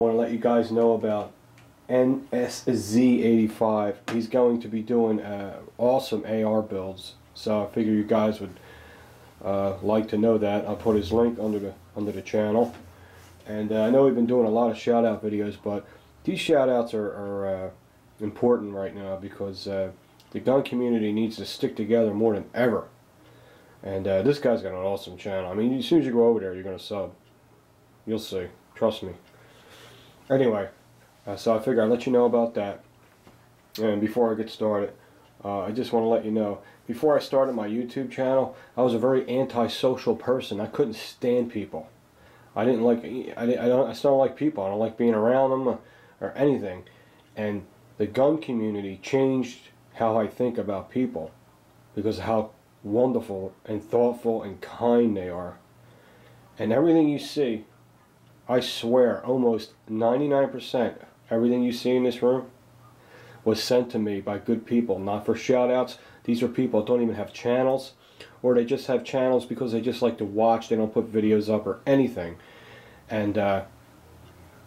I want to let you guys know about NSZ85. He's going to be doing awesome AR builds, so I figure you guys would like to know that. I'll put his link under the channel. And I know we've been doing a lot of shout out videos, but these shout outs are important right now because the gun community needs to stick together more than ever. And this guy's got an awesome channel. I mean, as soon as you go over there, you're going to sub. You'll see. Trust me. Anyway, so I figure I'd let you know about that. And before I get started, I just want to let you know, before I started my YouTube channel, I was a very antisocial person. I couldn't stand people. I still don't like people. I don't like being around them or anything. And the gun community changed how I think about people because of how wonderful and thoughtful and kind they are. And everything you see, I swear, almost 99% everything you see in this room was sent to me by good people, not for shout outs. These are people that don't even have channels, or they just have channels because they just like to watch. They don't put videos up or anything. And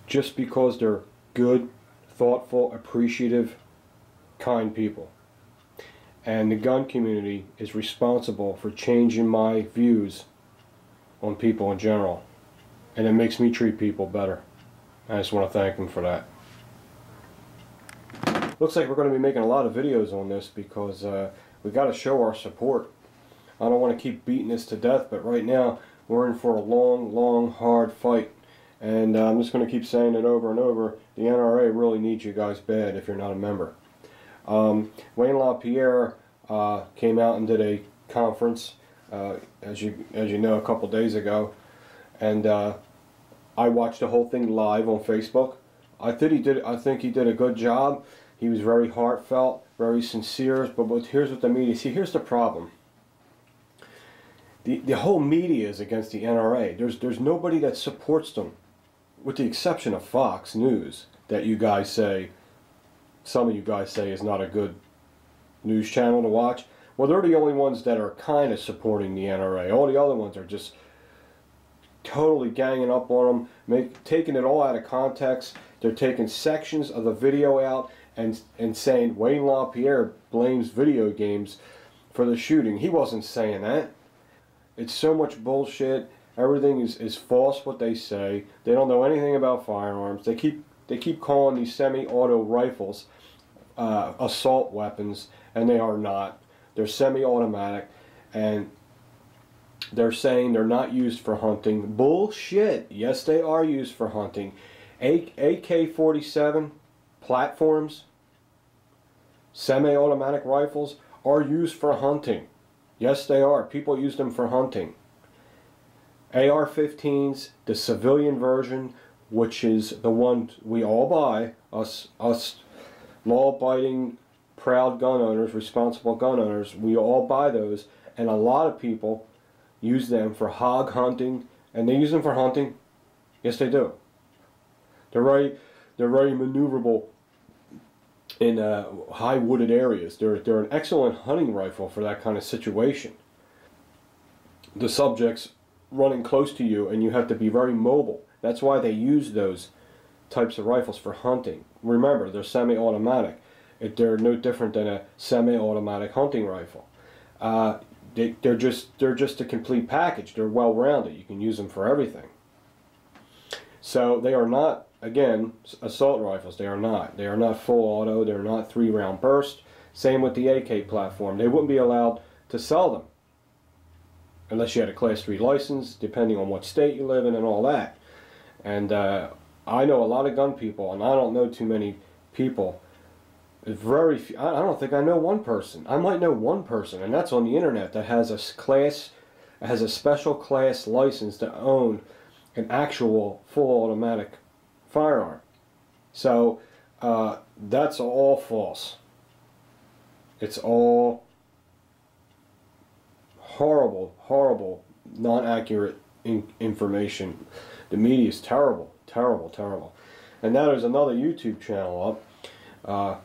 just because they're good, thoughtful, appreciative, kind people. And the gun community is responsible for changing my views on people in general. And it makes me treat people better. I just want to thank them for that. Looks like we're going to be making a lot of videos on this because we got to show our support. I don't want to keep beating this to death, but right now we're in for a long, hard fight. And I'm just going to keep saying it over and over. The NRA really needs you guys bad if you're not a member. Wayne LaPierre came out and did a conference, as you know, a couple days ago. And I watched the whole thing live on Facebook. I think he did a good job. He was very heartfelt, very sincere. But here's what the media. See, here's the problem. The whole media is against the NRA. There's nobody that supports them, with the exception of Fox News, that you guys say, some of you guys say is not a good news channel to watch. Well, they're the only ones that are kind of supporting the NRA. All the other ones are just totally ganging up on them, taking it all out of context. They're taking sections of the video out and saying Wayne LaPierre blames video games for the shooting. He wasn't saying that. It's so much bullshit. Everything is false what they say. They don't know anything about firearms. They keep calling these semi-auto rifles assault weapons, and they are not. They're semi-automatic, and they're saying they're not used for hunting. Bullshit. Yes, they are used for hunting. AK-47 platforms, semi-automatic rifles are used for hunting. Yes, they are. People use them for hunting. AR-15s, the civilian version, which is the one we all buy, us law-abiding, proud gun owners, responsible gun owners, we all buy those, and a lot of people use them for hog hunting, and they use them for hunting. Yes, they do. They're very maneuverable in high wooded areas. They're an excellent hunting rifle for that kind of situation. The subject's running close to you, and you have to be very mobile. That's why they use those types of rifles for hunting. Remember, they're semi-automatic. They're no different than a semi-automatic hunting rifle. They're just a complete package. They're well-rounded. You can use them for everything. So they are not, again, assault rifles. They are not. They are not full auto. They're not 3-round burst. Same with the AK platform. They wouldn't be allowed to sell them unless you had a Class 3 license, depending on what state you live in and all that. And I know a lot of gun people, and I don't know too many people. Very few, I don't think I know one person. I might know one person, and that's on the internet, that has a special class license to own an actual full automatic firearm. So that's all false. It's all horrible, non-accurate information. The media is terrible. And now there's another YouTube channel up.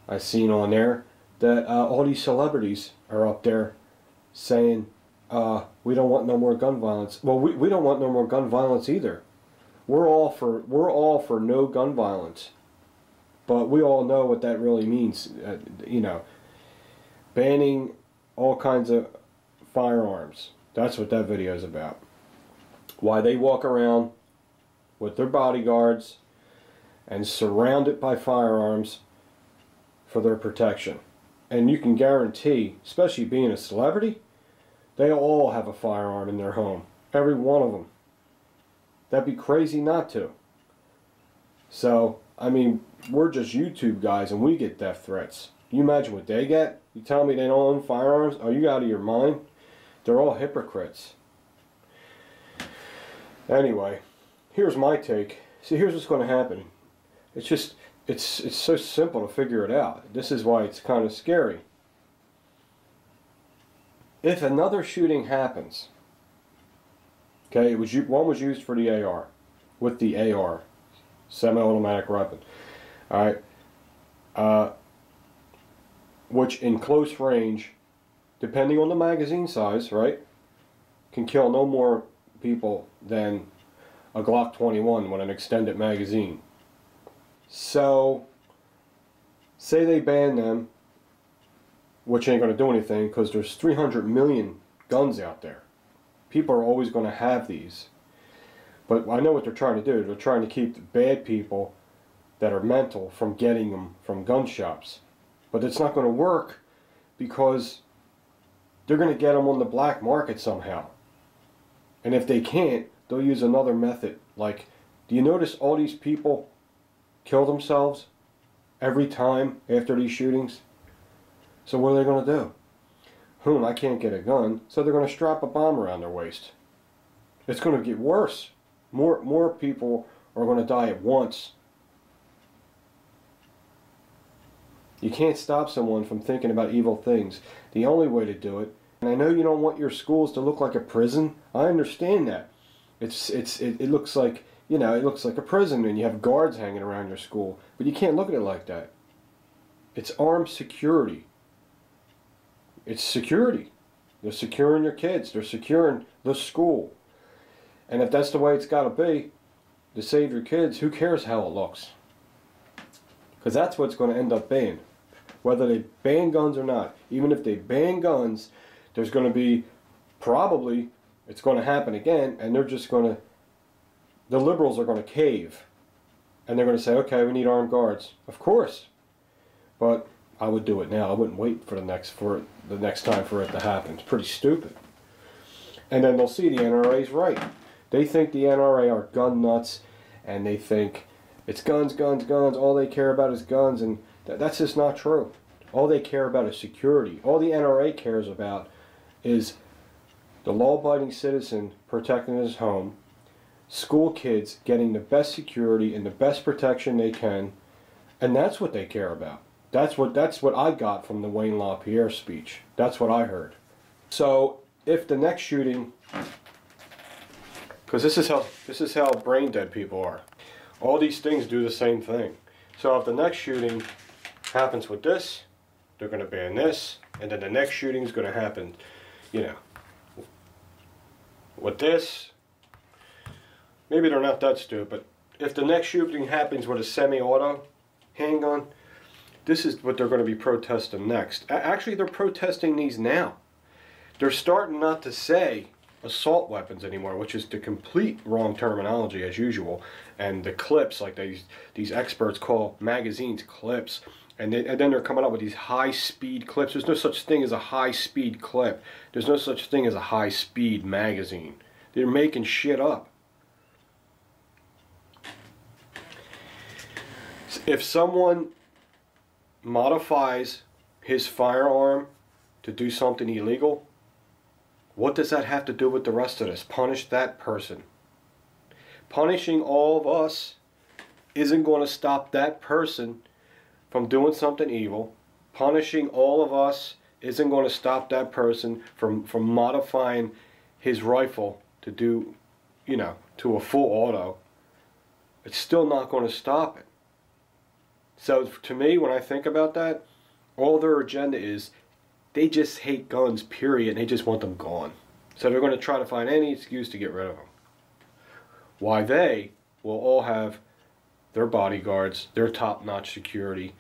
I've seen on there that all these celebrities are up there saying we don't want no more gun violence. Well, we don't want no more gun violence either. we're all for no gun violence, but we all know what that really means. You know, banning all kinds of firearms. That's what that video is about. Why they walk around with their bodyguards and surrounded by firearms for their protection. And you can guarantee, especially being a celebrity, they all have a firearm in their home. Every one of them. That'd be crazy not to. So, I mean, we're just YouTube guys and we get death threats. You imagine what they get? You tell me they don't own firearms? Are you out of your mind? They're all hypocrites. Anyway, here's my take. See, here's what's going to happen. It's just, it's so simple to figure it out. This is why it's kind of scary. If another shooting happens, okay, one was used for the AR, with the AR, semi-automatic weapon. All right, which in close range, depending on the magazine size, right, can kill no more people than a Glock 21 with an extended magazine. So, say they ban them, which ain't going to do anything because there's 300 million guns out there. People are always going to have these. But I know what they're trying to do. They're trying to keep the bad people that are mental from getting them from gun shops. But it's not going to work because they're going to get them on the black market somehow. And if they can't, they'll use another method. Like, do you notice all these people kill themselves every time after these shootings? So what are they going to do? I can't get a gun, so they're going to strap a bomb around their waist. It's going to get worse. More people are going to die at once. You can't stop someone from thinking about evil things. The only way to do it, and I know you don't want your schools to look like a prison. I understand that. It looks like, you know, it looks like a prison and you have guards hanging around your school. But you can't look at it like that. It's armed security. It's security. They're securing your kids. They're securing the school. And if that's the way it's got to be, to save your kids, who cares how it looks? Because that's what's going to end up being. Whether they ban guns or not. Even if they ban guns, there's going to be, probably, it's going to happen again, and they're just going to, the liberals are going to cave. And they're going to say, okay, we need armed guards. Of course. But I would do it now. I wouldn't wait for the next time for it to happen. It's pretty stupid. And then they'll see the NRA's right. They think the NRA are gun nuts, and they think it's guns, guns, guns. All they care about is guns, and that's just not true. All they care about is security. All the NRA cares about is the law-abiding citizen protecting his home, school kids getting the best security and the best protection they can, and that's what they care about. That's what I got from the Wayne LaPierre speech. That's what I heard. So if the next shooting, because this is how brain dead people are. All these things do the same thing. So if the next shooting happens with this, they're going to ban this, and then the next shooting is going to happen, you know, with this. Maybe they're not that stupid. If the next shooting happens with a semi-auto handgun, this is what they're going to be protesting next. Actually, they're protesting these now. They're starting not to say assault weapons anymore, which is the complete wrong terminology as usual. And the clips, like these experts call magazines clips. And then they're coming up with these high-speed clips. There's no such thing as a high-speed clip. There's no such thing as a high-speed magazine. They're making shit up. If someone modifies his firearm to do something illegal, what does that have to do with the rest of this? Punish that person. Punishing all of us isn't going to stop that person from doing something evil. Punishing all of us isn't going to stop that person from modifying his rifle to do, you know, to a full auto. It's still not going to stop it. So to me, when I think about that, all their agenda is they just hate guns, period, and they just want them gone. So they're going to try to find any excuse to get rid of them. Why they will all have their bodyguards, their top-notch security,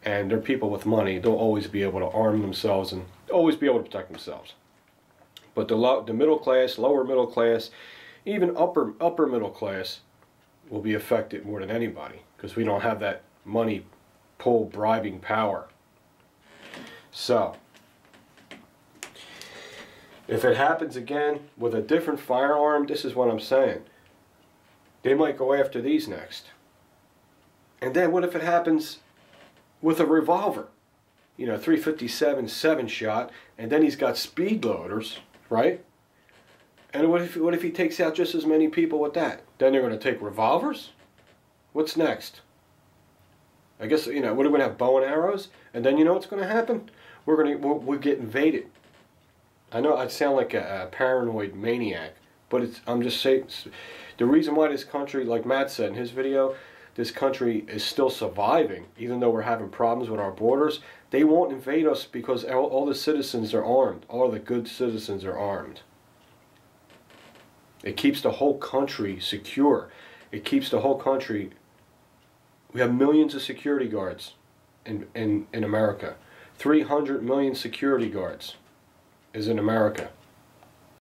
and they're people with money. They'll always be able to arm themselves and always be able to protect themselves. But the middle class, lower middle class, even upper middle class will be affected more than anybody, because we don't have that money pull bribing power. So if it happens again with a different firearm, this is what I'm saying. They might go after these next. And then what if it happens with a revolver? You know, 357 7-shot, and then he's got speed loaders, right? And what if he takes out just as many people with that? Then they're going to take revolvers? What's next? I guess, you know, we're going to have bow and arrows, and then you know what's going to happen? We'll get invaded. I know I sound like a paranoid maniac, but I'm just saying, the reason why this country, like Matt said in his video, this country is still surviving, even though we're having problems with our borders. They won't invade us because all the citizens are armed. All the good citizens are armed. It keeps the whole country secure. It keeps the whole country. We have millions of security guards in America. 300 million security guards is in America.